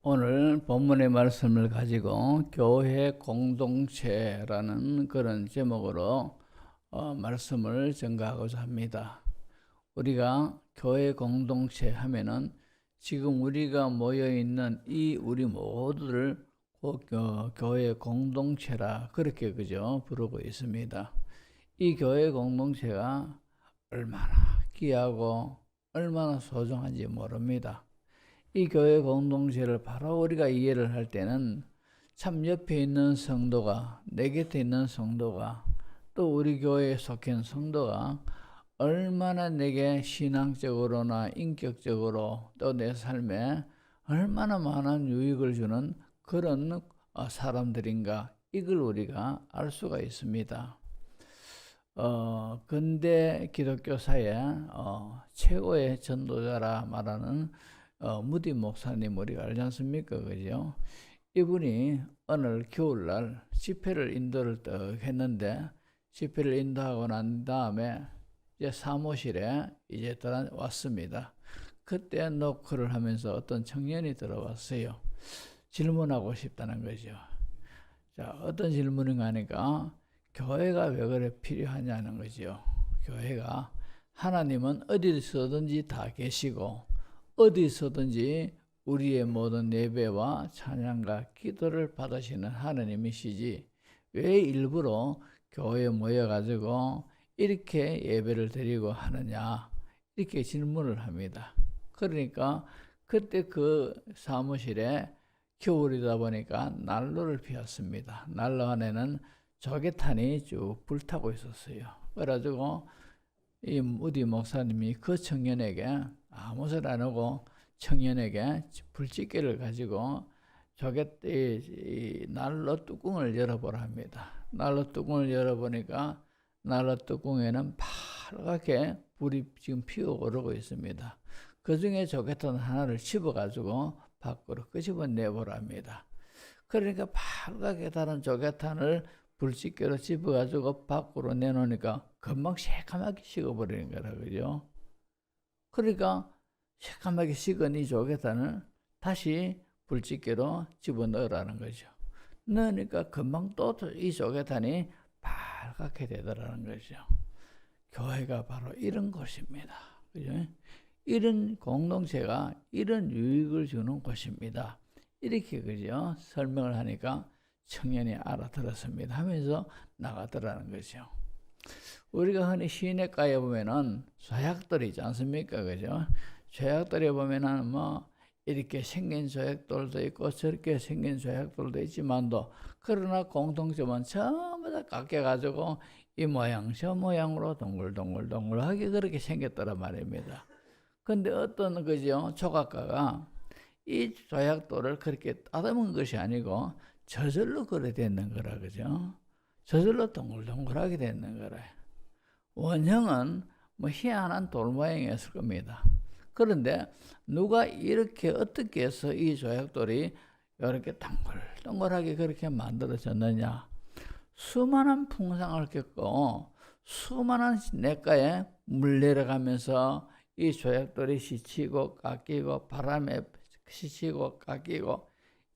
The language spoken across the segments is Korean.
오늘 본문의 말씀을 가지고 교회 공동체라는 그런 제목으로 말씀을 전가하고자 합니다. 우리가 교회 공동체 하면은 지금 우리가 모여 있는 이 우리 모두를 교회 공동체라 그렇게 그죠 부르고 있습니다. 이 교회 공동체가 얼마나 귀하고 얼마나 소중한지 모릅니다. 이 교회 공동체를 바로 우리가 이해를 할 때는 참 옆에 있는 성도가, 내 곁에 있는 성도가, 또 우리 교회에 속한 성도가 얼마나 내게 신앙적으로나 인격적으로 또 내 삶에 얼마나 많은 유익을 주는 그런 사람들인가, 이걸 우리가 알 수가 있습니다. 근대 기독교사의 최고의 전도자라 말하는 무디 목사님 우리가 알지 않습니까? 그죠? 이분이 어느 겨울날 집회를 인도를 떡 했는데, 집회를 인도하고 난 다음에 이제 사무실에 이제 왔습니다. 그때 노크를 하면서 어떤 청년이 들어왔어요. 질문하고 싶다는 거죠. 자, 어떤 질문인가 하니까 교회가 왜 그래 필요하냐는 거죠. 교회가 하나님은 어디서든지 다 계시고 어디서든지 우리의 모든 예배와 찬양과 기도를 받으시는 하나님이시지 왜 일부러 교회에 모여가지고 이렇게 예배를 드리고 하느냐, 이렇게 질문을 합니다. 그러니까 그때 그 사무실에 겨울이다 보니까 난로를 피웠습니다. 난로 안에는 조개탄이 쭉 불타고 있었어요. 그래가지고 이 무디 목사님이 그 청년에게 아무 소리 안 하고 청년에게 불집게를 가지고 이 난로 뚜껑을 열어보라 합니다. 난로 뚜껑을 열어보니까 난로 뚜껑에는 파랗게 불이 지금 피어오르고 있습니다. 그 중에 조개탄 하나를 집어가지고 밖으로 끄집어내보라 합니다. 그러니까 파랗게 다른 조개탄을 불집게로 집어가지고 밖으로 내놓으니까 금방 새까맣게 식어버리는 거라, 그죠? 그러니까 새까맣게 식은 이 조개탄을 다시 불집게로 집어넣으라는 거죠. 넣으니까 금방 또 이 조개탄이 빨갛게 되더라는 거죠. 교회가 바로 이런 곳입니다. 그죠? 이런 공동체가 이런 유익을 주는 곳입니다. 이렇게 그죠? 설명을 하니까 청년이 알아들었습니다 하면서 나가더라는 거죠. 우리가 흔히 시내가에 보면은 조약돌이 있지 않습니까? 그죠? 조약돌에 보면은 뭐 이렇게 생긴 조약돌도 있고 저렇게 생긴 조약돌도 있지만도, 그러나 공통점은 전부 다 깎여가지고 이 모양 저 모양으로 동글동글동글하게 그렇게 생겼더란 말입니다. 근데 어떤 그죠? 조각가가 이 조약돌을 그렇게 따듬은 것이 아니고 저절로 그래 됐는 거라, 그죠? 저절로 동글동글하게 됐는 거라. 원형은 뭐 희한한 돌 모양이었을 겁니다. 그런데 누가 이렇게 어떻게 해서 이 조약돌이 이렇게 동글동글하게 그렇게 만들어졌느냐? 수많은 풍상을 겪고 수많은 냇가에 물 내려가면서 이 조약돌이 시치고 깎이고 바람에 시치고 깎이고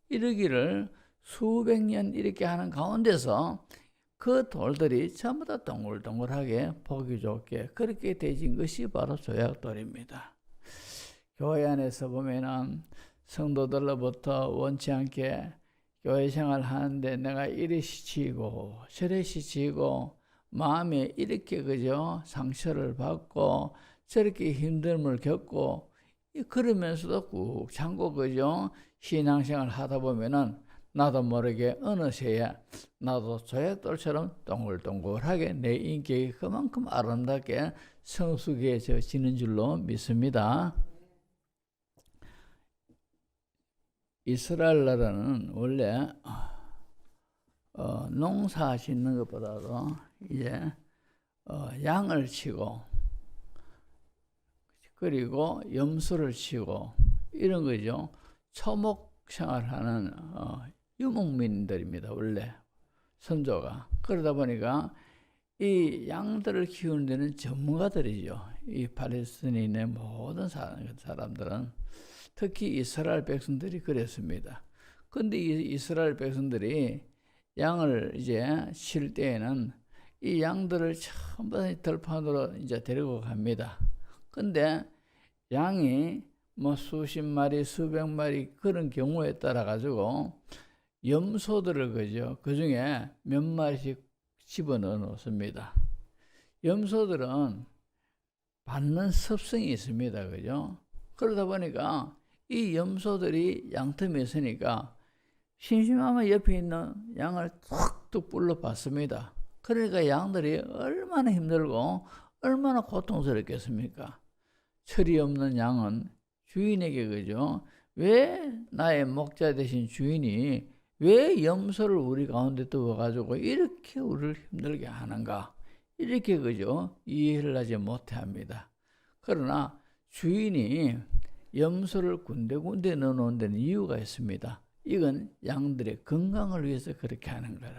이러기를 수백 년 이렇게 하는 가운데서 그 돌들이 전부 다 동글동글하게 보기 좋게 그렇게 되진 것이 바로 조약돌입니다. 교회 안에서 보면은 성도들로부터 원치 않게 교회 생활 하는데 내가 이리 지치고 저리 지치고 마음에 이렇게 그저 상처를 받고 저렇게 힘듦을 겪고 그러면서도 꾹 참고 그저 신앙생활 하다 보면은 나도 모르게 어느새야 나도 조약돌처럼 동글동글하게 내 인격이 그만큼 아름답게 성숙해지는 줄로 믿습니다. 이스라엘 나라는 원래 농사 짓는 것보다도 이제 양을 치고 그리고 염소를 치고 이런 거죠. 초목 생활하는 유목민들입니다. 원래 선조가. 그러다 보니까 이 양들을 키우는 데는 전문가들이죠. 이 팔레스타인의 모든 사람들은 특히 이스라엘 백성들이 그랬습니다. 근데 이 이스라엘 백성들이 양을 이제 칠 때에는 이 양들을 전부 다 들판으로 이제 데리고 갑니다. 근데 양이 뭐 수십 마리, 수백 마리 그런 경우에 따라 가지고 염소들을 그죠. 그 중에 몇 마리씩 집어넣어 놓습니다. 염소들은 받는 습성이 있습니다. 그죠? 그러다 보니까 이 염소들이 양틈에 있으니까 심심하면 옆에 있는 양을 툭툭 불러봤습니다. 그러니까 양들이 얼마나 힘들고 얼마나 고통스럽겠습니까? 철이 없는 양은 주인에게 그죠? 왜 나의 목자 되신 주인이 왜 염소를 우리 가운데 두어가지고 이렇게 우리를 힘들게 하는가? 이렇게 그죠? 이해를 하지 못합니다. 그러나 주인이 염소를 군데군데 넣어놓은 데는 이유가 있습니다. 이건 양들의 건강을 위해서 그렇게 하는 거예요.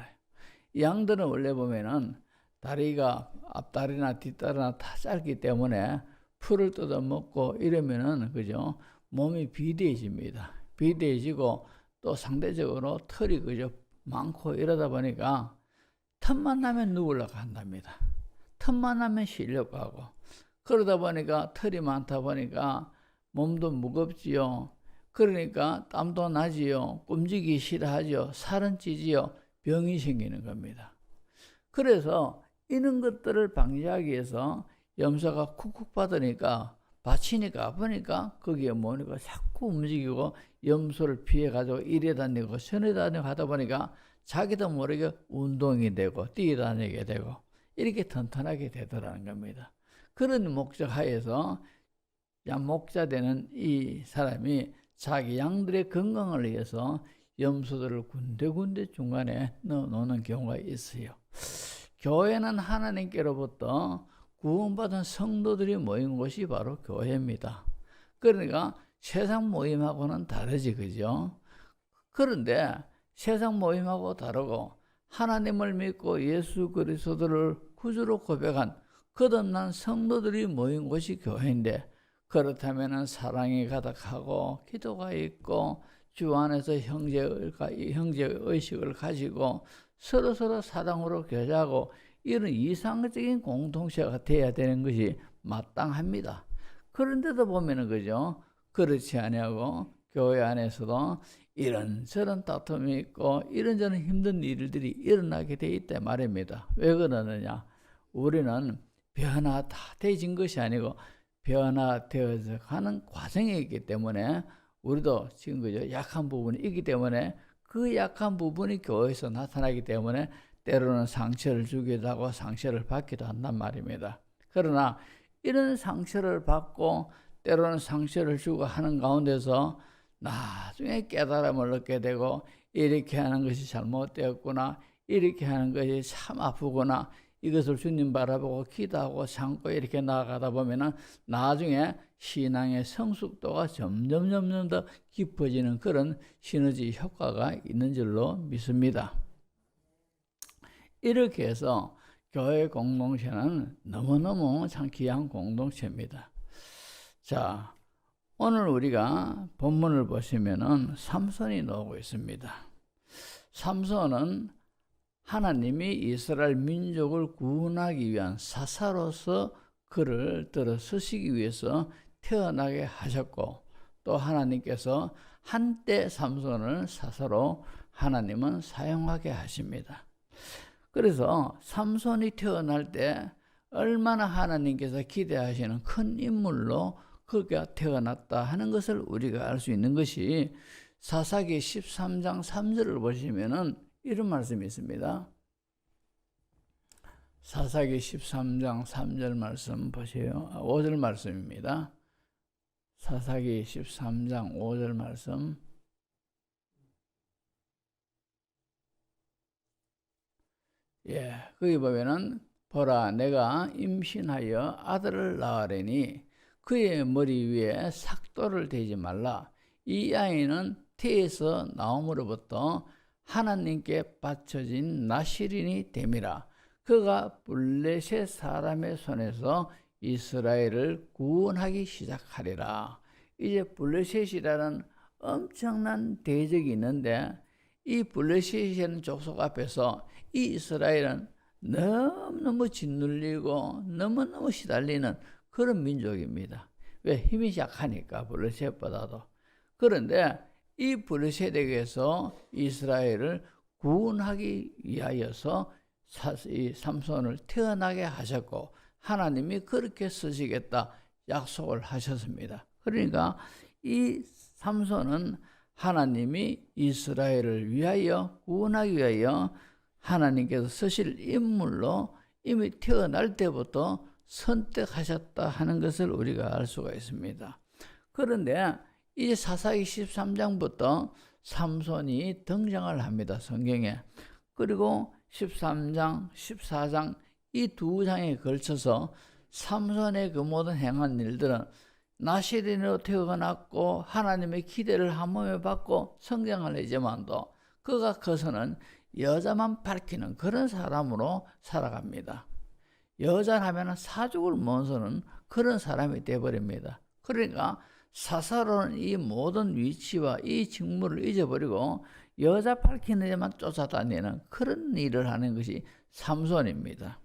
양들은 원래 보면은 다리가 앞다리나 뒷다리나 다 짧기 때문에 풀을 뜯어 먹고 이러면은 그죠? 몸이 비대해집니다. 비대해지고 또 상대적으로 털이 그죠? 많고 이러다 보니까 틈만 나면 누우려고 한답니다. 틈만 나면 쉬려고 하고 그러다 보니까 털이 많다 보니까 몸도 무겁지요. 그러니까 땀도 나지요. 움직이기 싫어하죠. 살은 찌지요. 병이 생기는 겁니다. 그래서 이런 것들을 방지하기 위해서 염소가 쿡쿡 받으니까 받치니까 아프니까 거기에 모니까 자꾸 움직이고 염소를 피해가지고 이래 다니고 저래 다니고 하다 보니까 자기도 모르게 운동이 되고 뛰어다니게 되고 이렇게 튼튼하게 되더라는 겁니다. 그런 목적 하에서 목자 되는 이 사람이 자기 양들의 건강을 위해서 염소들을 군데군데 중간에 넣어놓는 경우가 있어요. 교회는 하나님께로부터 구원받은 성도들이 모인 곳이 바로 교회입니다. 그러니까 세상 모임하고는 다르지, 그죠? 그런데 세상 모임하고 다르고 하나님을 믿고 예수 그리스도를 구주로 고백한 거듭난 성도들이 모인 곳이 교회인데 그렇다면 사랑이 가득하고 기도가 있고 주 안에서 형제의식을 가지고 서로서로 사랑으로 교제하고 이런 이상적인 공동체가 돼야 되는 것이 마땅합니다. 그런데도 보면은 그죠? 그렇지 아니하고 교회 안에서도 이런저런 다툼이 있고 이런저런 힘든 일들이 일어나게 돼 있다 말입니다. 왜 그러느냐? 우리는 변화되어진 것이 아니고 변화되어서 가는 과정에 있기 때문에 우리도 지금 그죠? 약한 부분이 있기 때문에 그 약한 부분이 교회에서 나타나기 때문에 때로는 상처를 주기도 하고 상처를 받기도 한단 말입니다. 그러나 이런 상처를 받고 때로는 상처를 주고 하는 가운데서 나중에 깨달음을 얻게 되고 이렇게 하는 것이 잘못되었구나, 이렇게 하는 것이 참 아프구나, 이것을 주님 바라보고 기도하고 참고 이렇게 나아가다 보면은 나중에 신앙의 성숙도가 점점 더 깊어지는 그런 시너지 효과가 있는 줄로 믿습니다. 이렇게 해서 교회 공동체는 너무너무 참 귀한 공동체입니다. 자, 오늘 우리가 본문을 보시면은 삼손이 나오고 있습니다. 삼손은 하나님이 이스라엘 민족을 구원하기 위한 사사로서 그를 들어 서시기 위해서 태어나게 하셨고 또 하나님께서 한때 삼손을 사사로 하나님은 사용하게 하십니다. 그래서 삼손이 태어날 때 얼마나 하나님께서 기대하시는 큰 인물로 그가 태어났다 하는 것을 우리가 알 수 있는 것이 사사기 13장 3절을 보시면은 이런 말씀이 있습니다. 사사기 13장 3절 말씀 보세요. 5절 말씀입니다. 사사기 13장 5절 말씀. 거기 보면은 보라 내가 임신하여 아들을 낳으리니 그의 머리 위에 삭도를 대지 말라. 이 아이는 태에서 나옴으로부터 하나님께 바쳐진 나실인이 됨이라. 그가 블레셋 사람의 손에서 이스라엘을 구원하기 시작하리라. 이제 블레셋이라는 엄청난 대적이 있는데 이 블레셋이라는 족속 앞에서 이 이스라엘은 너무너무 짓눌리고 너무너무 시달리는 그런 민족입니다. 왜? 힘이 약하니까 블레셋보다도. 그런데 이 블레셋에게서 이스라엘을 구원하기 위하여서 이 삼손을 태어나게 하셨고 하나님이 그렇게 쓰시겠다 약속을 하셨습니다. 그러니까 이 삼손은 하나님이 이스라엘을 위하여 구원하기 위하여 하나님께서 쓰실 인물로 이미 태어날 때부터 선택하셨다 하는 것을 우리가 알 수가 있습니다. 그런데 이 사사기 13장부터 삼손이 등장을 합니다. 성경에. 그리고 13장, 14장 이 두 장에 걸쳐서 삼손의 그 모든 행한 일들은 나시린으로 태어났고 하나님의 기대를 한 몸에 받고 성장을 했지만도 그가 커서는 여자만 밝히는 그런 사람으로 살아갑니다. 여자라면 사죽을 못서는 그런 사람이 되어버립니다. 그러니까 사사로는 이 모든 위치와 이 직무를 잊어버리고 여자 밝히는 데만 쫓아다니는 그런 일을 하는 것이 삼손입니다.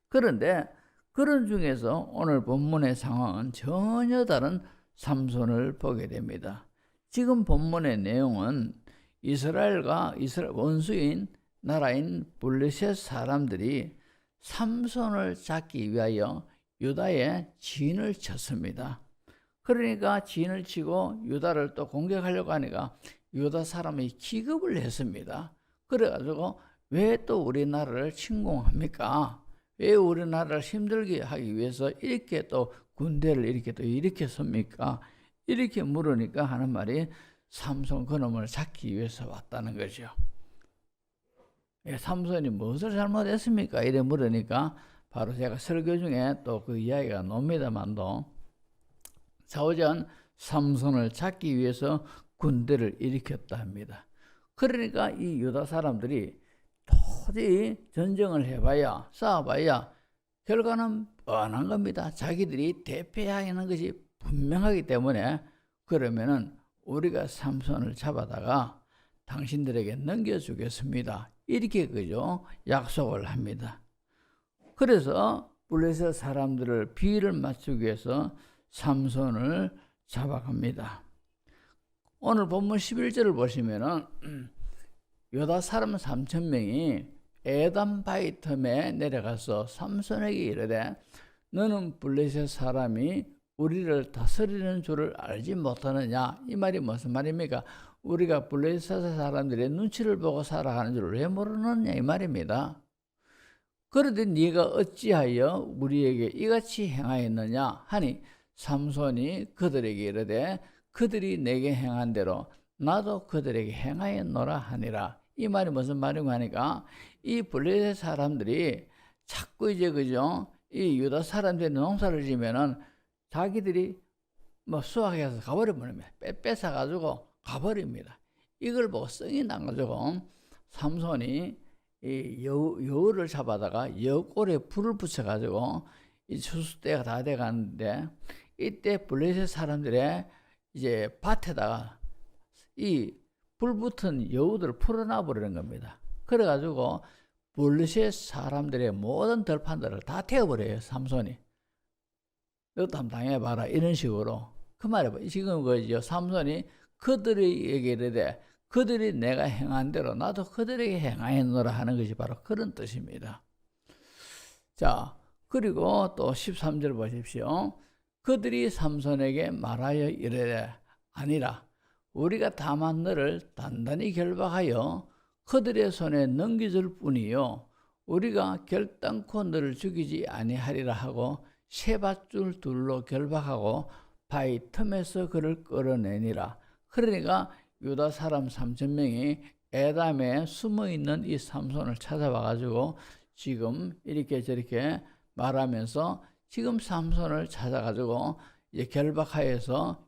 그런데 그런 중에서 오늘 본문의 상황은 전혀 다른 삼손을 보게 됩니다. 지금 본문의 내용은 이스라엘과 이스라엘 원수인 나라인 블레셋 사람들이 삼손을 잡기 위하여 유다에 진을 쳤습니다. 그러니까 진을 치고 유다를 또 공격하려고 하니까 유다 사람이 기겁을 했습니다. 그래가지고 왜 또 우리나라를 침공합니까? 왜 우리나라를 힘들게 하기 위해서 이렇게 또 군대를 이렇게 또 일으켰습니까? 이렇게 물으니까 하는 말이 삼손 그놈을 잡기 위해서 왔다는 거죠. 삼손이 무엇을 잘못했습니까? 이래 물으니까 바로 제가 설교 중에 또 그 이야기가 나옵니다만도 사오전 삼손을 잡기 위해서 군대를 일으켰다 합니다. 그러니까 이 유다 사람들이 도저히 전쟁을 해봐야 싸워봐야 결과는 뻔한 겁니다. 자기들이 대패해야 하는 것이 분명하기 때문에 그러면은 우리가 삼손을 잡아다가 당신들에게 넘겨주겠습니다. 이렇게 그죠 약속을 합니다. 그래서 블레셋 사람들을 비위를 맞추기 위해서 삼손을 잡아갑니다. 오늘 본문 11절을 보시면은 유다 사람 3,000명이 에담 바이텀에 내려가서 삼손에게 이르되 너는 블레셋 사람이 우리를 다스리는 줄을 알지 못하느냐? 이 말이 무슨 말입니까? 우리가 블레셋 사람들의 눈치를 보고 살아가는 줄을 왜 모르느냐 이 말입니다. 그런데 네가 어찌하여 우리에게 이같이 행하였느냐 하니 삼손이 그들에게 이르되 그들이 내게 행한 대로 나도 그들에게 행하였노라 하니라. 이 말이 무슨 말인가 하니까 이 블레셋 사람들이 자꾸 이제 그죠 이 유다 사람들이 농사를 지면은 자기들이 뭐 수확해서 가버려버립니다. 뺏어가지고 가버립니다. 이걸 보고 성이 나가지고 삼손이 이 여우를 잡아다가 여우골에 불을 붙여가지고 이 추수 때가 다 돼가는데 이때 블레셋 사람들의 이제 밭에다가 이 불붙은 여우들을 풀어놔 버리는 겁니다. 그래가지고 블레셋 사람들의 모든 들판들을 다 태워버려요. 삼손이. 너도 한번 당해봐라 이런 식으로 그 말이 지금 그죠 삼손이 그들에게 이르되 그들이 내가 행한 대로 나도 그들에게 행하였노라 하는 것이 바로 그런 뜻입니다. 자 그리고 또 13절 보십시오. 그들이 삼손에게 말하여 이르되 아니라 우리가 다만 너를 단단히 결박하여 그들의 손에 넘겨줄 뿐이요 우리가 결단코 너를 죽이지 아니하리라 하고 세 밧줄 둘로 결박하고 바위 틈에서 그를 끌어내니라. 그러니까 유다 사람 3,000명이 에담에 숨어있는 이 삼손을 찾아와 가지고 지금 이렇게 저렇게 말하면서 지금 삼손을 찾아가지고 이제 결박하여서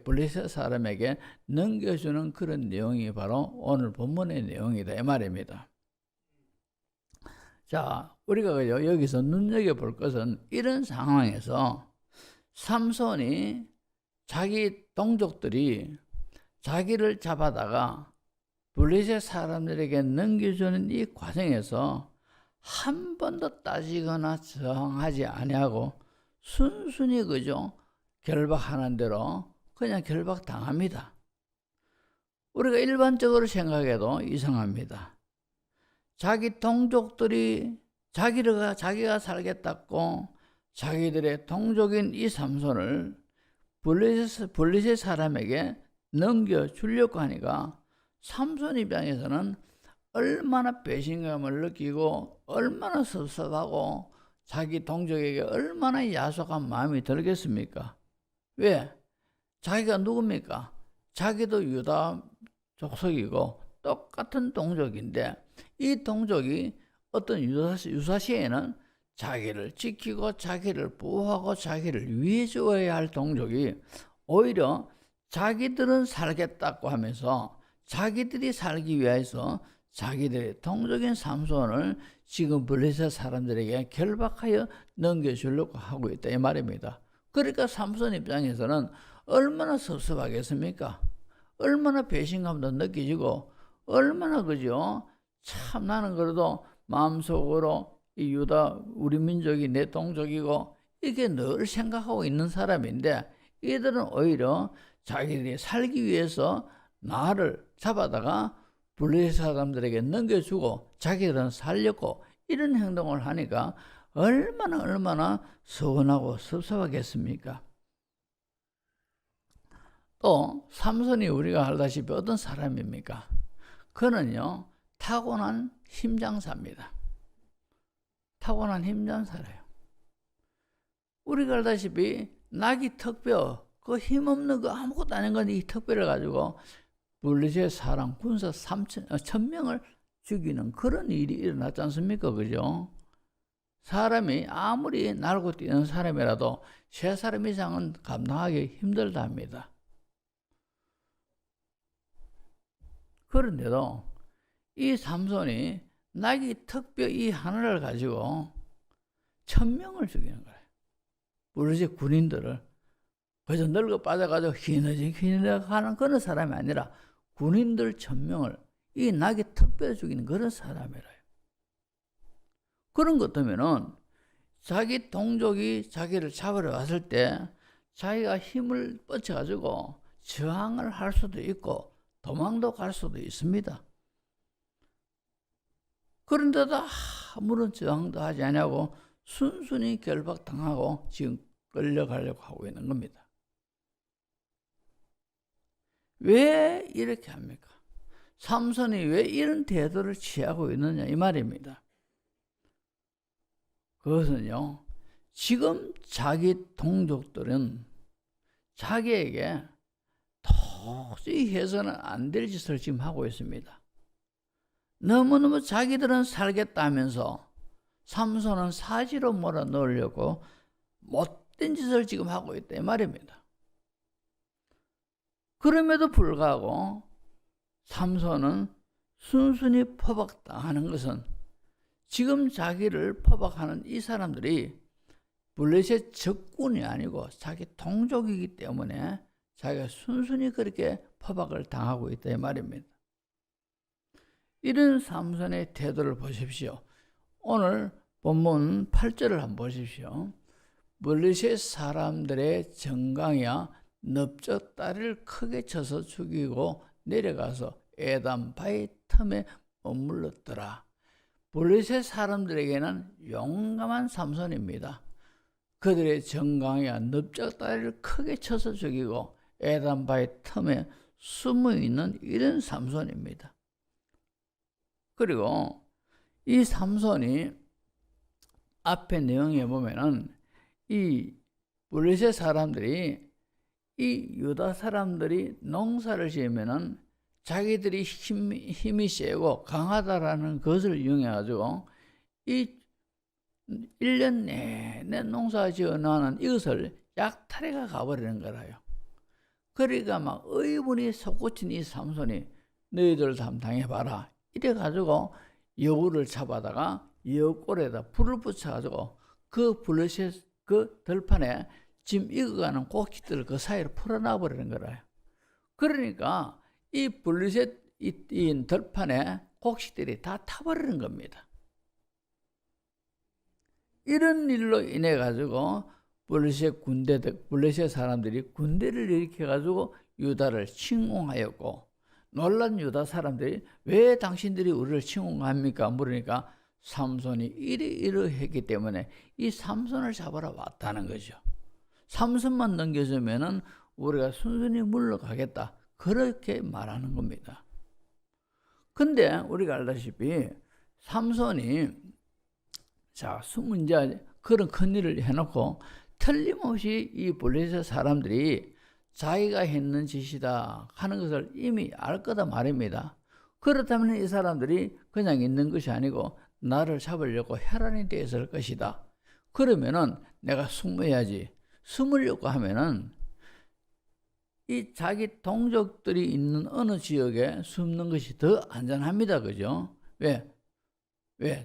블레셋 사람에게 넘겨주는 그런 내용이 바로 오늘 본문의 내용이다 이 말입니다. 자, 우리가 여기서 눈여겨볼 것은 이런 상황에서 삼손이 자기 동족들이 자기를 잡아다가 블레셋 사람들에게 넘겨주는 이 과정에서 한 번도 따지거나 저항하지 아니하고 순순히 그저 결박하는 대로 그냥 결박당합니다. 우리가 일반적으로 생각해도 이상합니다. 자기 동족들이 자기가 살겠다고 자기들의 동족인 이 삼손을 블레셋 사람에게 넘겨주려고 하니까 삼손 입장에서는 얼마나 배신감을 느끼고 얼마나 섭섭하고 자기 동족에게 얼마나 야속한 마음이 들겠습니까? 왜? 자기가 누굽니까? 자기도 유다 족속이고 똑같은 동족인데 이 동족이 어떤 유사시에는 자기를 지키고 자기를 보호하고 자기를 위해 주어야 할 동족이 오히려 자기들은 살겠다고 하면서 자기들이 살기 위해서 자기들의 동족인 삼손을 지금 블레셋 사람들에게 결박하여 넘겨주려고 하고 있다 이 말입니다. 그러니까 삼손 입장에서는 얼마나 섭섭하겠습니까? 얼마나 배신감도 느껴지고 얼마나 그죠? 참 나는 그래도 마음속으로 이 유다 우리 민족이 내 동족이고 이게 늘 생각하고 있는 사람인데 이들은 오히려 자기들이 살기 위해서 나를 잡아다가 블레셋 사람들에게 넘겨주고 자기들은 살렸고 이런 행동을 하니까 얼마나 서운하고 섭섭하겠습니까? 또 삼손이 우리가 알다시피 어떤 사람입니까? 그는요 타고난 힘장사입니다. 타고난 힘장사래요. 우리가 알다시피 낙이 턱뼈 그 힘없는 그 아무것도 아닌 건 이 턱뼈를 가지고 블레셋 사람 군사 1000명을 죽이는 그런 일이 일어났지 않습니까? 그죠? 사람이 아무리 날고 뛰는 사람이라도 세 사람 이상은 감당하기 힘들답니다. 그런데도 이 삼손이 낙이 턱뼈 이 하나를 가지고 1000명을 죽이는 거예요. 블레셋 군인들을. 그래서 늙어 빠져가지고 휘느적 하는 그런 사람이 아니라 군인들 1000명을 이 낙이 턱뼈 죽이는 그런 사람이라요. 그런 것 때문에는 자기 동족이 자기를 잡으러 왔을 때 자기가 힘을 뻗쳐가지고 저항을 할 수도 있고 도망도 갈 수도 있습니다. 그런데도 아무런 저항도 하지 않냐고 순순히 결박당하고 지금 끌려가려고 하고 있는 겁니다. 왜 이렇게 합니까? 삼손이 왜 이런 태도를 취하고 있느냐 이 말입니다. 그것은요 지금 자기 동족들은 자기에게 도저히 해서는 안 될 짓을 지금 하고 있습니다. 너무너무 자기들은 살겠다면서 삼손은 사지로 몰아넣으려고 못된 짓을 지금 하고 있다 이 말입니다. 그럼에도 불구하고 삼손은 순순히 포박당하는 것은 지금 자기를 포박하는 이 사람들이 블레셋 적군이 아니고 자기 동족이기 때문에 자기가 순순히 그렇게 포박을 당하고 있다 이 말입니다. 이런 삼손의 태도를 보십시오. 오늘 본문 8절을 한번 보십시오. 블레셋 사람들의 정강이야 넓적 다리를 크게 쳐서 죽이고 내려가서 에담 바위 틈에 머물렀더라. 블레셋 사람들에게는 용감한 삼손입니다. 그들의 정강이야 넓적 다리를 크게 쳐서 죽이고 에담 바위 틈에 숨어있는 이런 삼손입니다. 그리고 이 삼손이 앞에 내용에 보면은 이 블레셋 사람들이 이 유다 사람들이 농사를 지으면은 자기들이 힘이 세고 강하다라는 것을 이용해가지고 이 1년 내내 농사 지어 나는 이것을 약탈해가 가버리는 거라요. 그러니까 막 의분이 솟구친 이 삼손이 너희들 한번 당해봐라. 이래가지고 여우를 잡아다가 여우골에다 불을 붙여가지고 그 블레셋 그 들판에 지금 익어가는 꼭지들을 그 사이로 풀어놔 버리는 거라요. 그러니까 이 블루셋 이 들판에 곡식들이 다 타버리는 겁니다. 이런 일로 인해 가지고 블레셋 사람들이 군대를 일으켜 가지고 유다를 침공하였고, 놀란 유다 사람들이 왜 당신들이 우리를 침공합니까? 물으니까 삼손이 이러했기 때문에 이 삼손을 잡으러 왔다는 거죠. 삼손만 넘겨주면은 우리가 순순히 물러가겠다, 그렇게 말하는 겁니다. 근데 우리가 알다시피 삼손이 이제 그런 큰 일을 해놓고 틀림없이 이 블레셋 사람들이 자기가 했는 짓이다 하는 것을 이미 알 거다 말입니다. 그렇다면 이 사람들이 그냥 있는 것이 아니고 나를 잡으려고 혈안이 되어 있을 것이다. 그러면은 내가 숨어야지. 숨으려고 하면은 이 자기 동족들이 있는 어느 지역에 숨는 것이 더 안전합니다. 그죠? 왜?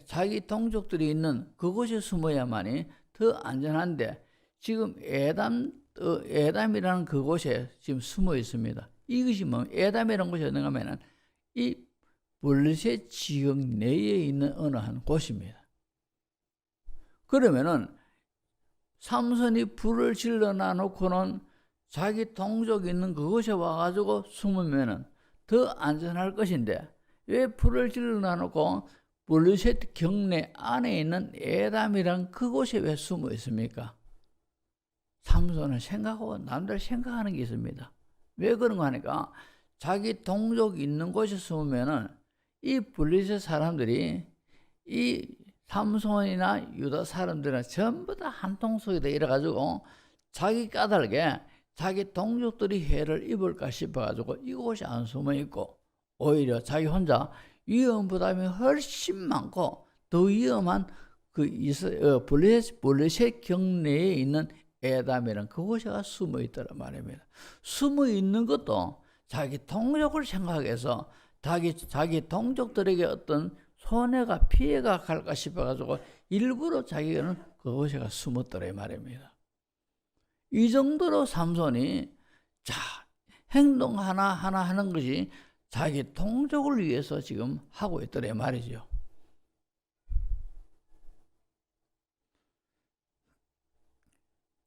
자기 동족들이 있는 그곳에 숨어야만이 더 안전한데, 지금 에담이라는 그곳에 지금 숨어 있습니다. 이것이 뭐 에담이라는 곳이 어딘가 하면은 이 블레셋 지역 내에 있는 어느 한 곳입니다. 그러면은 삼손이 불을 질러놔 놓고는 자기 동족이 있는 그곳에 와가지고 숨으면은 더 안전할 것인데, 왜 불을 질러놔 놓고 블레셋 경내 안에 있는 에담이란 그곳에 왜 숨어 있습니까? 삼손은 생각하고 남들 생각하는 게 있습니다. 왜 그런가 하니까 자기 동족이 있는 곳에 숨으면은 이 블레셋 사람들이 이 삼손이나 유다 사람들은 전부 다 한 통속에다 이래가지고 자기 까닭에 자기 동족들이 해를 입을까 싶어가지고 이곳에 안 숨어 있고, 오히려 자기 혼자 위험 부담이 훨씬 많고 더 위험한 블레셋 경내에 있는 에담이란 그곳에 가 숨어 있더란 말입니다. 숨어 있는 것도 자기 동족을 생각해서 자기 동족들에게 어떤 손해가 피해가 갈까 싶어가지고 일부러 자기는 그곳에 가 숨었더란 말입니다. 이 정도로 삼손이 행동 하나하나 하는 것이 자기 동족을 위해서 지금 하고 있더란 말이죠.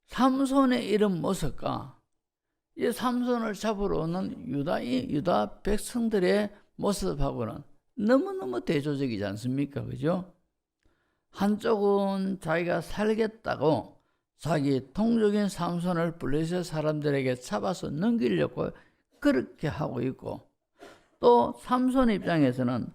삼손의 이런 모습과 이 삼손을 잡으러 오는 유다 백성들의 모습하고는 너무너무 대조적이지 않습니까? 그죠? 한쪽은 자기가 살겠다고 자기 동족인 삼손을 블레셋 사람들에게 잡아서 넘기려고 그렇게 하고 있고, 또 삼손 입장에서는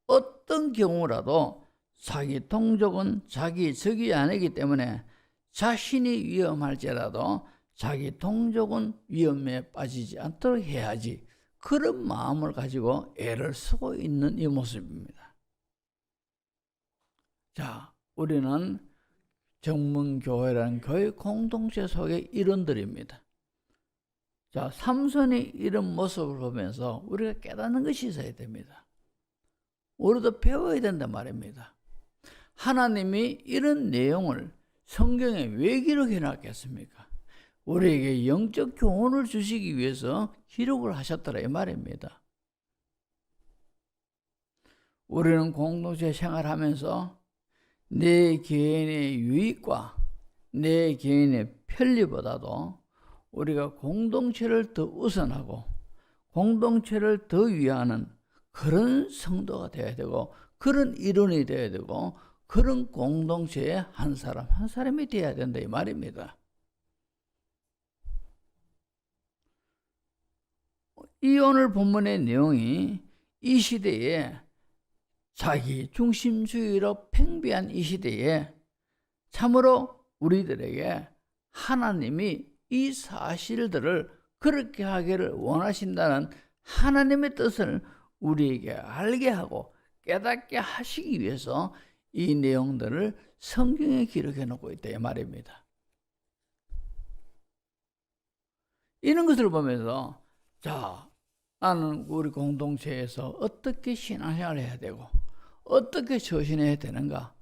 어떤 경우라도 자기 동족은 자기 적이 아니기 때문에 자신이 위험할지라도 자기 동족은 위험에 빠지지 않도록 해야지, 그런 마음을 가지고 애를 쓰고 있는 이 모습입니다. 우리는 정문교회라는 교회 공동체 속의 일원들입니다. 삼손이 이런 모습을 보면서 우리가 깨닫는 것이 있어야 됩니다. 우리도 배워야 된단 말입니다. 하나님이 이런 내용을 성경에 왜 기록해 놨겠습니까? 우리에게 영적 교훈을 주시기 위해서 기록을 하셨더라 이 말입니다. 우리는 공동체 생활하면서 내 개인의 유익과 내 개인의 편리보다도 우리가 공동체를 더 우선하고 공동체를 더 위하는 그런 성도가 되어야 되고, 그런 일원이 되어야 되고, 그런 공동체의 한 사람 한 사람이 되어야 된다 이 말입니다. 이 오늘 본문의 내용이 이 시대에 자기 중심주의로 팽배한 이 시대에 참으로 우리들에게 하나님이 이 사실들을 그렇게 하기를 원하신다는 하나님의 뜻을 우리에게 알게 하고 깨닫게 하시기 위해서 이 내용들을 성경에 기록해 놓고 있다 이 말입니다. 이런 것을 보면서 나는 우리 공동체에서 어떻게 신앙생활을 해야 되고 어떻게 처신해야 되는가,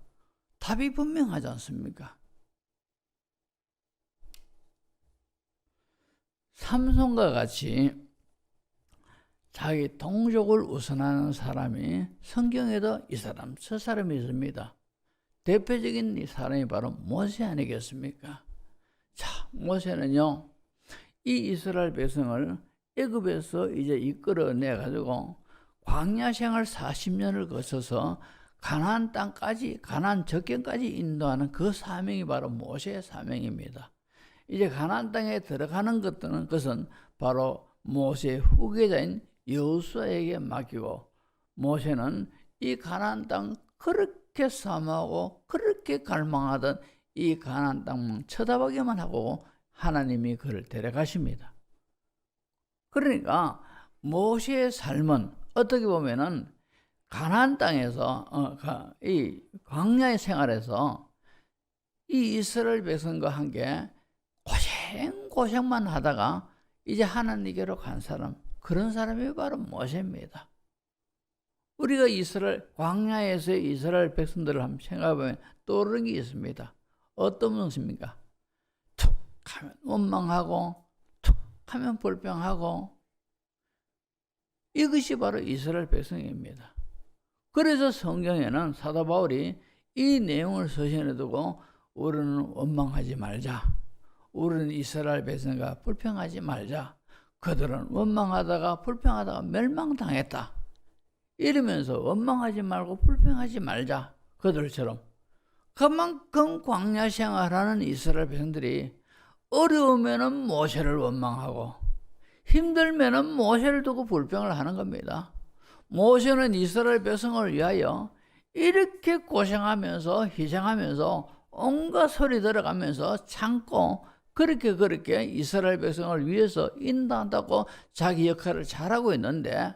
답이 분명하지 않습니까? 삼손과 같이 자기 동족을 우선하는 사람이 성경에도 이 사람 저 사람이 있습니다. 대표적인 이 사람이 바로 모세 아니겠습니까? 자, 모세는요, 이 이스라엘 백성을 애굽에서 이제 이끌어내 가지고 광야 생활 40년을 거쳐서 가나안 땅까지, 가나안 적경까지 인도하는 그 사명이 바로 모세의 사명입니다. 이제 가나안 땅에 들어가는 것은 바로 모세의 후계자인 여호수아에게 맡기고, 모세는 이 가나안 땅 그렇게 사모하고 그렇게 갈망하던 이 가나안 땅만 쳐다보기만 하고 하나님이 그를 데려가십니다. 그러니까 모세의 삶은 어떻게 보면은 가나안 땅에서 이 광야의 생활에서 이 이스라엘 백성과 함께 고생만 하다가 이제 하나님께로 간 사람, 그런 사람이 바로 모세입니다. 우리가 광야에서의 이스라엘 백성들을 한번 생각해보면 떠오르는 게 있습니다. 어떤 것입니까? 툭 하면 원망하고 툭 하면 불평하고, 이것이 바로 이스라엘 백성입니다. 그래서 성경에는 사도 바울이 이 내용을 서신에 두고 우리는 원망하지 말자, 우리는 이스라엘 백성과 불평하지 말자, 그들은 원망하다가 불평하다가 멸망당했다, 이러면서 원망하지 말고 불평하지 말자, 그들처럼. 그만큼 광야 생활하는 이스라엘 백성들이 어려우면은 모세를 원망하고 힘들면은 모세를 두고 불평을 하는 겁니다. 모세는 이스라엘 백성을 위하여 이렇게 고생하면서 희생하면서 온갖 소리 들어가면서 참고 그렇게 이스라엘 백성을 위해서 인도한다고 자기 역할을 잘하고 있는데,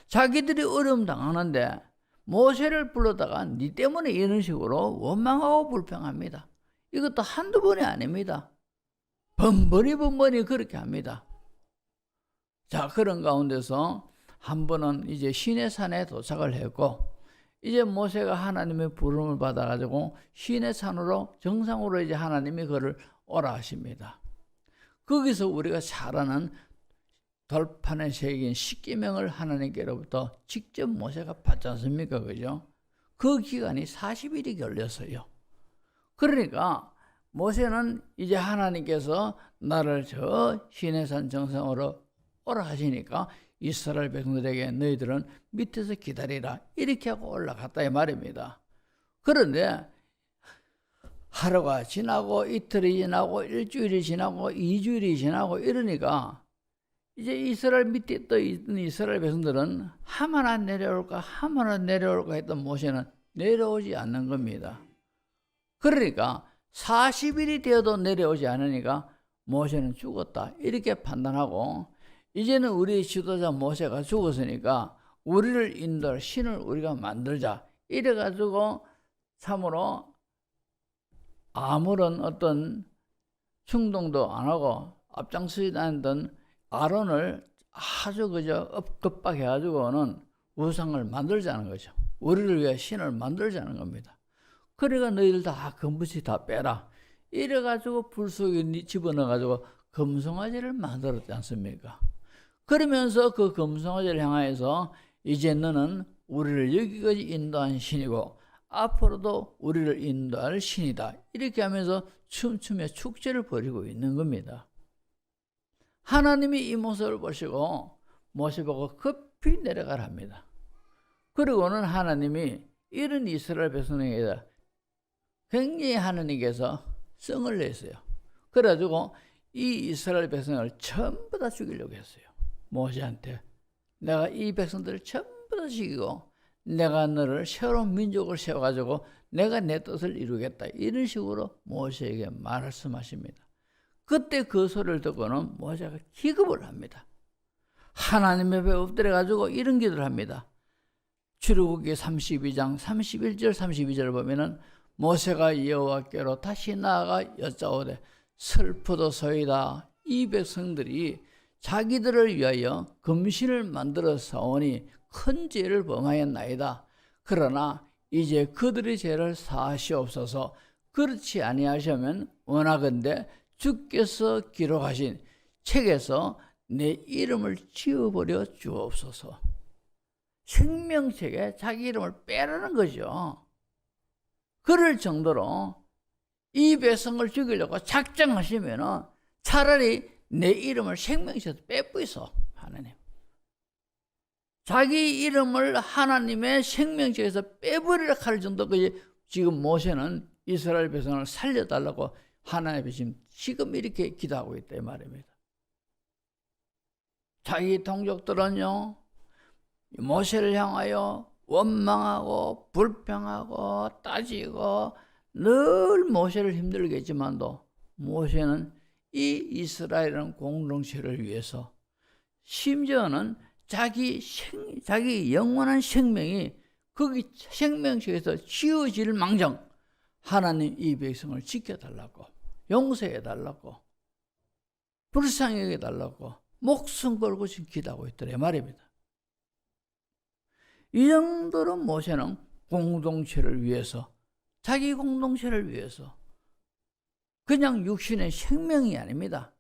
자기들이 어려움 당하는데 모세를 불러다가 니 때문에 이런 식으로 원망하고 불평합니다. 이것도 한두 번이 아닙니다. 번번이 그렇게 합니다. 자, 그런 가운데서 한 번은 이제 시내산에 도착을 했고, 이제 모세가 하나님의 부름을 받아가지고 시내산으로 정상으로 이제 하나님이 그를 오라 하십니다. 거기서 우리가 잘 아는 돌판에 새긴 십계명을 하나님께로부터 직접 모세가 받지 않습니까? 그죠? 그 기간이 40일이 걸렸어요. 그러니까 모세는 이제 하나님께서 나를 저 시내산 정상으로 오라 하시니까 이스라엘 백성들에게 너희들은 밑에서 기다리라, 이렇게 하고 올라갔다 이 말입니다. 그런데 하루가 지나고 이틀이 지나고 일주일이 지나고 2주일이 지나고 이러니까 이제 이스라엘 밑에 떠 있던 이스라엘 백성들은 하마나 내려올까 했던 모세는 내려오지 않는 겁니다. 그러니까 40일이 되어도 내려오지 않으니까 모세는 죽었다, 이렇게 판단하고, 이제는 우리 지도자 모세가 죽었으니까 우리를 인도할 신을 우리가 만들자, 이래가지고 참으로 아무런 어떤 충동도 안 하고 앞장서지 않던 아론을 아주 급박해가지고는 우상을 만들자는 거죠. 우리를 위해 신을 만들자는 겁니다. 그러니까 너희들 다 금붙이 다 빼라, 이래가지고 불 속에 집어넣어가지고 금송아지를 만들었지 않습니까? 그러면서 그 금송아지를 향하여서 이제 너는 우리를 여기까지 인도한 신이고 앞으로도 우리를 인도할 신이다, 이렇게 하면서 춤추며 축제를 벌이고 있는 겁니다. 하나님이 이 모습을 보시고 모세 보고 급히 내려가라 합니다. 그리고는 하나님이 이런 이스라엘 백성에게 굉장히 하나님께서 성을 냈어요. 그래가지고 이 이스라엘 백성을 전부 다 죽이려고 했어요. 모세한테 내가 이 백성들을 전부 다 죽이고 내가 너를 새로운 민족을 세워가지고 내가 내 뜻을 이루겠다, 이런 식으로 모세에게 말씀하십니다. 그때 그 소리를 듣고는 모세가 기겁을 합니다. 하나님 앞에 엎드려가지고 이런 기도를 합니다. 출애굽기 32장 31절 32절을 보면은 모세가 여호와께로 다시 나아가 여짜오되 슬프도소이다, 이 백성들이 자기들을 위하여 금신을 만들어 사오니 큰 죄를 범하였나이다. 그러나 이제 그들의 죄를 사하시옵소서. 그렇지 아니하시면 원하건대 주께서 기록하신 책에서 내 이름을 지워버려 주옵소서. 생명책에 자기 이름을 빼라는 거죠. 그럴 정도로 이 백성을 죽이려고 작정하시면 차라리 내 이름을 생명책에서 빼뿌이소. 하나님, 자기 이름을 하나님의 생명책에서 빼버리라 할 정도까지 지금 모세는 이스라엘 백성을 살려달라고 하나님 앞에 지금 이렇게 기도하고 있다 이 말입니다. 자기 동족들은요, 모세를 향하여 원망하고 불평하고 따지고 늘 모세를 힘들게 했지만도 모세는 이 이스라엘은 공동체를 위해서, 심지어는 자기 영원한 생명이 거기 생명책에서 지워질 망정 하나님 이 백성을 지켜달라고, 용서해달라고, 불쌍히 여겨달라고 목숨 걸고 지금 기도하고 있더래 말입니다. 이 정도로 모세는 공동체를 위해서, 자기 공동체를 위해서, 그냥 육신의 생명이 아닙니다.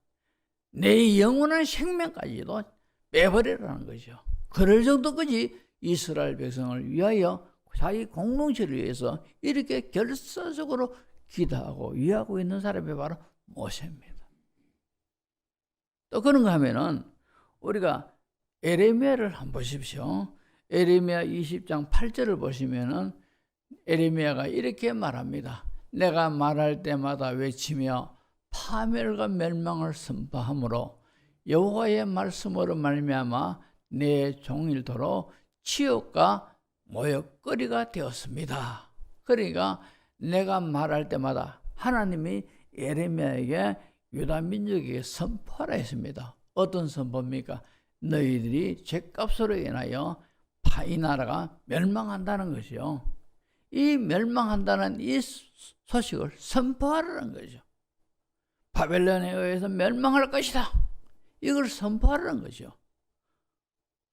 내 영원한 생명까지도 빼버리라는 거죠. 그럴 정도까지 이스라엘 백성을 위하여, 자기 공동체를 위해서 이렇게 결사적으로 기도하고 위하고 있는 사람이 바로 모세입니다. 또 그런가 하면은 우리가 에레미야를 한번 보십시오. 에레미야 20장 8절을 보시면은 에레미야가 이렇게 말합니다. 내가 말할 때마다 외치며 파멸과 멸망을 선포함으로 여호와의 말씀으로 말미암아 내 종일토록 치욕과 모욕거리가 되었습니다. 그러니까 내가 말할 때마다 하나님이 에레미야에게 유다 민족에게 선포하라 했습니다. 어떤 선포입니까? 너희들이 죄값으로 인하여 이 나라가 멸망한다는 것이요. 이 멸망한다는 이 소식을 선포하라는 거죠. 바벨론에 의해서 멸망할 것이다. 이걸 선포하라는 거죠.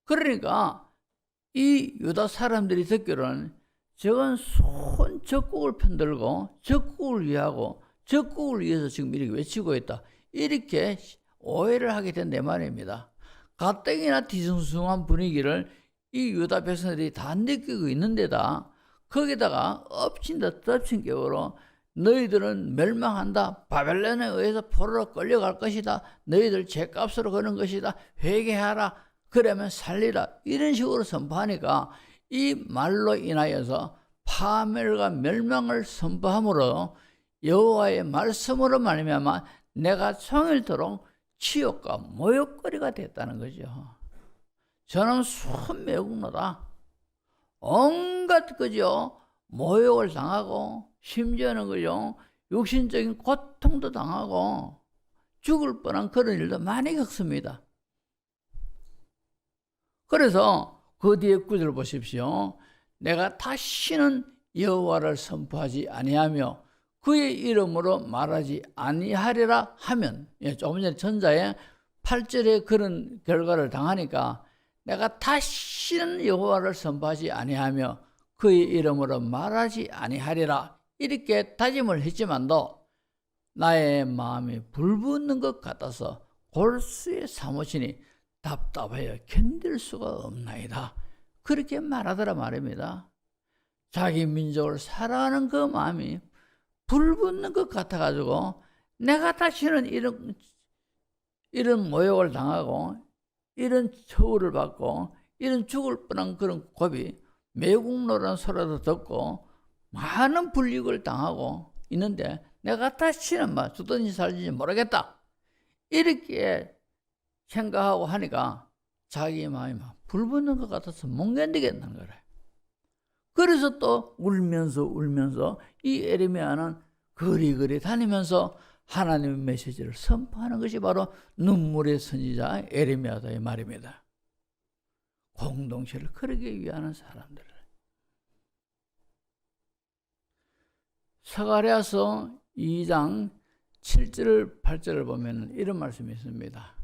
그러니까 이 유다 사람들이 듣기로는 저건 손 적국을 편들고 적국을 위하고 적국을 위해서 지금 이렇게 외치고 있다. 이렇게 오해를 하게 된 내 말입니다. 가뜩이나 뒤숭숭한 분위기를 이 유다 백성들이 다 느끼고 있는데다 거기다가 엎친 데 덮친 격으로 너희들은 멸망한다. 바벨론에 의해서 포로로 끌려갈 것이다. 너희들 죄값으로 거는 것이다. 회개하라. 그러면 살리라. 이런 식으로 선포하니까 이 말로 인하여서 파멸과 멸망을 선포함으로 여호와의 말씀으로 말미암아 내가 종일토록 치욕과 모욕거리가 됐다는 거죠. 저는 순매국노다. 온갖 그죠 모욕을 당하고 심지어는 그죠 육신적인 고통도 당하고 죽을 뻔한 그런 일도 많이 겪습니다. 그래서 그 뒤에 구절을 보십시오. 내가 다시는 여호와를 선포하지 아니하며 그의 이름으로 말하지 아니하리라 하면, 조금 전에 전자에 8절에 그런 결과를 당하니까 내가 다시는 여호와를 선포하지 아니하며 그의 이름으로 말하지 아니하리라 이렇게 다짐을 했지만도 나의 마음이 불붙는 것 같아서 골수에 사무치니 답답하여 견딜 수가 없나이다. 그렇게 말하더라 말입니다. 자기 민족을 사랑하는 그 마음이 불붙는 것 같아가지고 내가 다시는 이런 모욕을 당하고 이런 처우를 받고 이런 죽을 뻔한 그런 고비, 매국노라는 소리도 듣고 많은 불이익을 당하고 있는데 내가 다시는 죽든지 살든지 모르겠다. 이렇게 생각하고 하니까 자기 마음이 불붙는 것 같아서 못 견디겠다는 거래. 그래서 또 울면서 이 에레미야는 거리거리 다니면서 하나님의 메시지를 선포하는 것이 바로 눈물의 선지자 에레미야다 이 말입니다. 공동체를 그러기 위한 사람들. 스가랴서 2장 7절 8절을 보면 이런 말씀이 있습니다.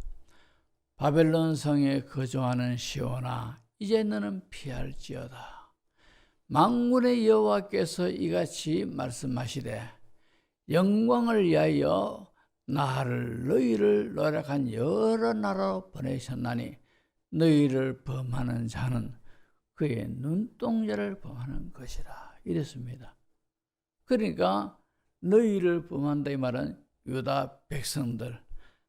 바벨론 성에 거주하는 시온아 이제 너는 피할지어다. 만군의 여호와께서 이같이 말씀하시되 영광을 위하여 나를 너희를 노력한 여러 나라로 보내셨나니 너희를 범하는 자는 그의 눈동자를 범하는 것이라 이랬습니다. 그러니까 너희를 범한다 이 말은 유다 백성들,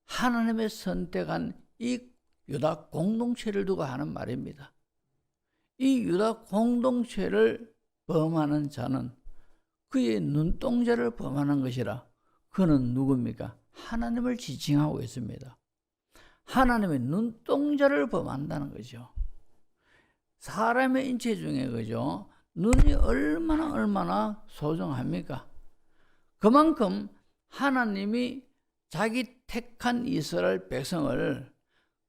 하나님의 선택한 이 유다 공동체를 두고 하는 말입니다. 이 유다 공동체를 범하는 자는 그의 눈동자를 범하는 것이라. 그는 누굽니까? 하나님을 지칭하고 있습니다. 하나님의 눈동자를 범한다는 거죠. 사람의 인체 중에 그죠? 눈이 얼마나 소중합니까? 그만큼 하나님이 자기 택한 이스라엘 백성을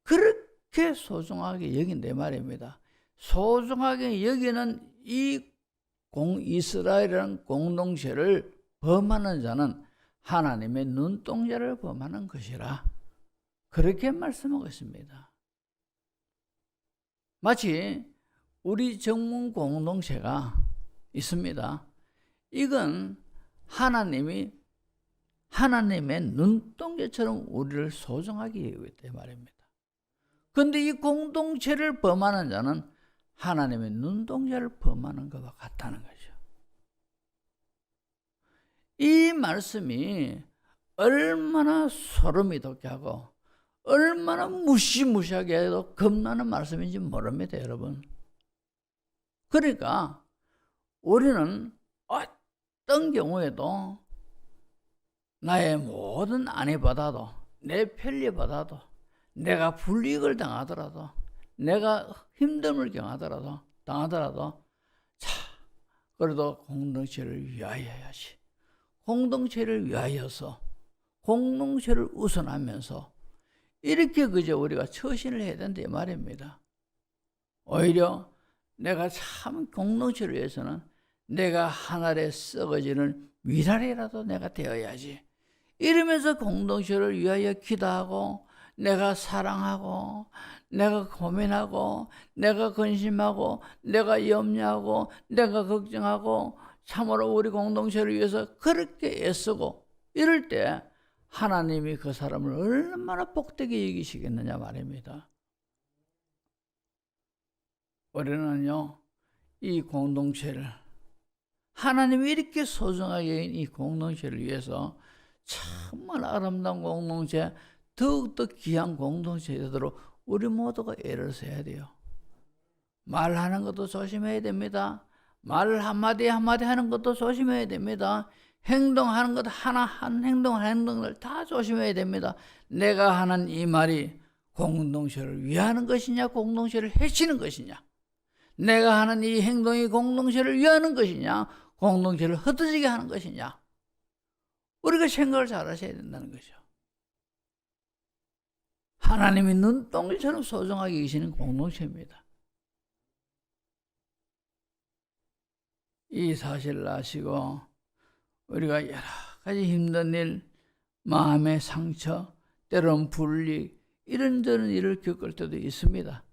그렇게 소중하게 여긴다 말입니다. 소중하게 여기는 이 이스라엘이라는 공동체를 범하는 자는 하나님의 눈동자를 범하는 것이라. 그렇게 말씀하고 있습니다. 마치 우리 정문 공동체가 있습니다. 이건 하나님의 눈동자처럼 우리를 소중하게 여기고 있다 말입니다. 그런데 이 공동체를 범하는 자는 하나님의 눈동자를 범하는 것과 같다는 거죠. 이 말씀이 얼마나 소름이 돋게 하고 얼마나 무시무시하게 해도 겁나는 말씀인지 모릅니다, 여러분. 그러니까 우리는 어떤 경우에도 나의 모든 안위보다도 내 편리보다도 내가 불이익을 당하더라도 내가 힘듦을 당하더라도 그래도 공동체를 위하여 해야지. 공동체를 위하여서 공동체를 우선하면서 이렇게 그저 우리가 처신을 해야 된다 이 말입니다. 오히려 내가 참 공동체를 위해서는 내가 하늘에 썩어지는 미랄이라도 내가 되어야지. 이러면서 공동체를 위하여 기도하고 내가 사랑하고 내가 고민하고 내가 근심하고 내가 염려하고 내가 걱정하고 참으로 우리 공동체를 위해서 그렇게 애쓰고 이럴 때 하나님이 그 사람을 얼마나 복되게 여기시겠느냐 말입니다. 우리는요, 이 공동체를 하나님이 이렇게 소중하게 여긴 이 공동체를 위해서 정말 아름다운 공동체, 더욱더 귀한 공동체 되도록 우리 모두가 애를 써야 돼요. 말하는 것도 조심해야 됩니다. 말 한마디 하는 것도 조심해야 됩니다. 행동하는 것 한 행동을 다 조심해야 됩니다. 내가 하는 이 말이 공동체를 위하는 것이냐 공동체를 해치는 것이냐, 내가 하는 이 행동이 공동체를 위하는 것이냐 공동체를 흩어지게 하는 것이냐, 우리가 생각을 잘 하셔야 된다는 거죠. 하나님이 눈동자처럼 소중하게 계시는 공동체입니다. 이 사실을 아시고 우리가 여러 가지 힘든 일, 마음의 상처, 때로는 불이익, 이런저런 일을 겪을 때도 있습니다.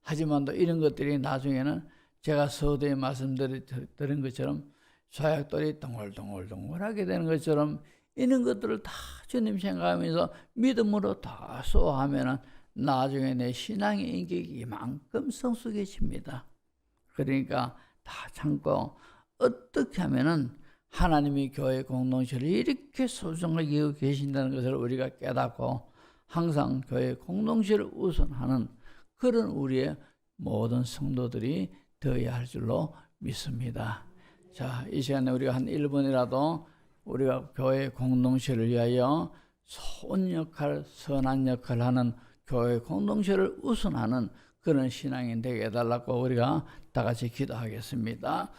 하지만 또 이런 것들이 나중에는 제가 서두에 말씀드린 것처럼 소약돌이 동글동글하게 되는 것처럼 이런 것들을 다 주님 생각하면서 믿음으로 다 쏘하면은 나중에 내 신앙의 인격이 이만큼 성숙해집니다. 그러니까 다 참고 어떻게 하면은 하나님이 교회 공동체를 이렇게 소중하게 여기고 계신다는 것을 우리가 깨닫고 항상 교회 공동체를 우선하는 그런 우리의 모든 성도들이 되어야 할 줄로 믿습니다. 자, 이 시간에 우리가 한 1분이라도 우리가 교회 공동체를 위하여 좋은 역할, 선한 역할을 하는 교회 공동체를 우선하는 그런 신앙이 되게 해달라고 우리가 다 같이 기도하겠습니다.